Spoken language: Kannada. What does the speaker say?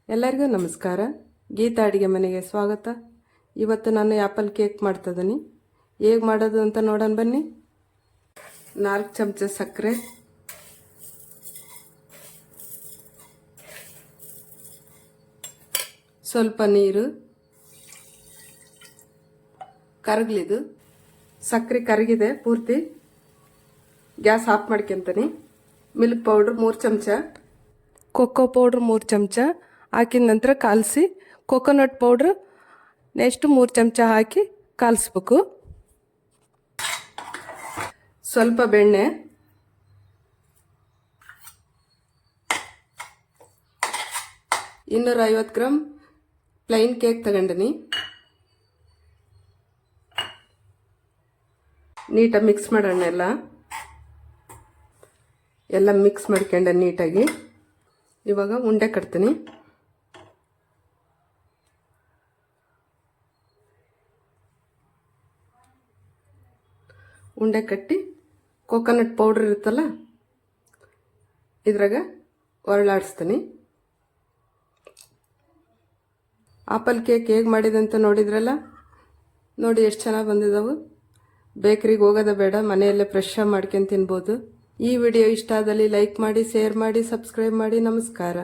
ಎಲ್ಲರಿಗೂ ನಮಸ್ಕಾರ. ಗೀತಾ ಅಡುಗೆ ಮನೆಗೆ ಸ್ವಾಗತ. ಇವತ್ತು ನಾನು ಆ್ಯಪಲ್ ಕೇಕ್ ಮಾಡ್ತಿದ್ದೀನಿ. ಹೇಗೆ ಮಾಡೋದು ಅಂತ ನೋಡೋಣ ಬನ್ನಿ. 4 ಚಮಚ ಸಕ್ಕರೆ, ಸ್ವಲ್ಪ ನೀರು, ಕರಗಲಿದು ಸಕ್ಕರೆ ಕರಗಿದೆ ಪೂರ್ತಿ. ಗ್ಯಾಸ್ ಆಫ್ ಮಾಡ್ಕೊಂತೀನಿ. ಮಿಲ್ಕ್ ಪೌಡ್ರ್ 3 ಚಮಚ, ಕೊಕ್ಕೋ ಪೌಡ್ರ್ 3 ಚಮಚ ಹಾಕಿದ ನಂತರ ಕಾಲಿಸಿ, ಕೊಕೊನಟ್ ಪೌಡ್ರ್ ನೆಕ್ಸ್ಟ್ 3 ಚಮಚ ಹಾಕಿ ಕಾಲಿಸ್ಬೇಕು. ಸ್ವಲ್ಪ ಬೆಣ್ಣೆ, $250 ಗ್ರಾಮ್ ಪ್ಲೈನ್ ಕೇಕ್ ತಗೊಂಡಿನಿ. ನೀಟಾಗಿ ಮಿಕ್ಸ್ ಮಾಡೋಣ. ಎಲ್ಲ ಮಿಕ್ಸ್ ಮಾಡ್ಕೊಂಡೆ ನೀಟಾಗಿ. ಇವಾಗ ಉಂಡೆ ಕಟ್ತೀನಿ. ಉಂಡೆ ಕಟ್ಟಿ ಕೊಕೊನಟ್ ಪೌಡ್ರ್ ಇರುತ್ತಲ್ಲ ಇದ್ರಾಗ ಹೊರಳಾಡಿಸ್ತೀನಿ. ಆಪಲ್ ಕೇಕ್ ಹೇಗೆ ಮಾಡಿದಂತ ನೋಡಿದ್ರಲ್ಲ, ನೋಡಿ ಎಷ್ಟು ಚೆನ್ನಾಗಿ ಬಂದಿದ್ದಾವೆ. ಬೇಕ್ರಿಗೆ ಹೋಗೋದ ಬೇಡ, ಮನೆಯಲ್ಲೇ ಫ್ರೆಶ್ ಆಗಿ ಮಾಡ್ಕೊಂಡು ತಿನ್ಬೋದು. ಈ ವಿಡಿಯೋ ಇಷ್ಟ ಆದಲ್ಲಿ ಲೈಕ್ ಮಾಡಿ, ಶೇರ್ ಮಾಡಿ, ಸಬ್ಸ್ಕ್ರೈಬ್ ಮಾಡಿ. ನಮಸ್ಕಾರ.